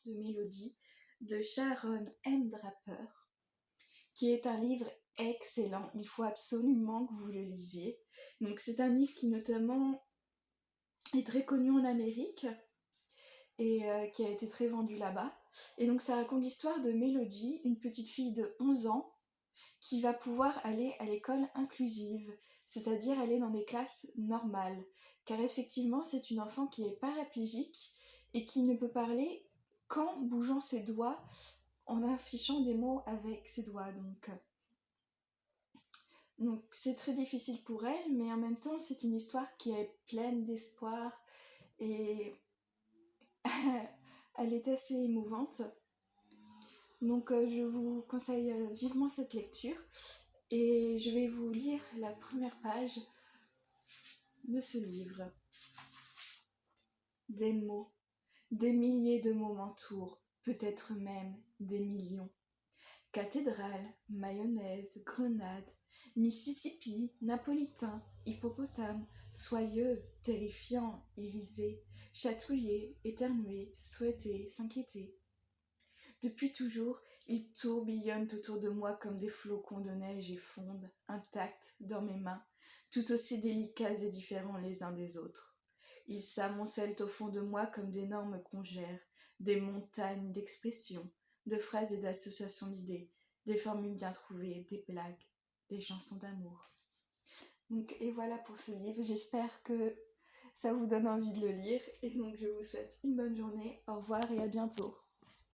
de Mélodie de Sharon M. Draper, qui est un livre excellent. Il faut absolument que vous le lisiez. Donc c'est un livre qui notamment est très connu en Amérique et qui a été très vendu là-bas. Et donc ça raconte l'histoire de Mélodie, une petite fille de 11 ans qui va pouvoir aller à l'école inclusive, c'est-à-dire aller dans des classes normales. Car effectivement, c'est une enfant qui est paraplégique et qui ne peut parler qu'en bougeant ses doigts, en affichant des mots avec ses doigts. Donc c'est très difficile pour elle, mais en même temps, c'est une histoire qui est pleine d'espoir et elle est assez émouvante. Donc je vous conseille vivement cette lecture et je vais vous lire la première page de ce livre. Des mots, des milliers de mots m'entourent, peut-être même des millions. Cathédrale, mayonnaise, grenade, Mississippi, napolitain, hippopotame, soyeux, terrifiant, irisé, chatouiller, éternuer, souhaiter, s'inquiéter. Depuis toujours, ils tourbillonnent autour de moi comme des flocons de neige et fondent, intacts, dans mes mains, tout aussi délicats et différents les uns des autres. Ils s'amoncellent au fond de moi comme d'énormes congères, des montagnes d'expressions, de phrases et d'associations d'idées, des formules bien trouvées, des blagues, des chansons d'amour. Et voilà pour ce livre, j'espère que ça vous donne envie de le lire, et donc je vous souhaite une bonne journée, au revoir et à bientôt.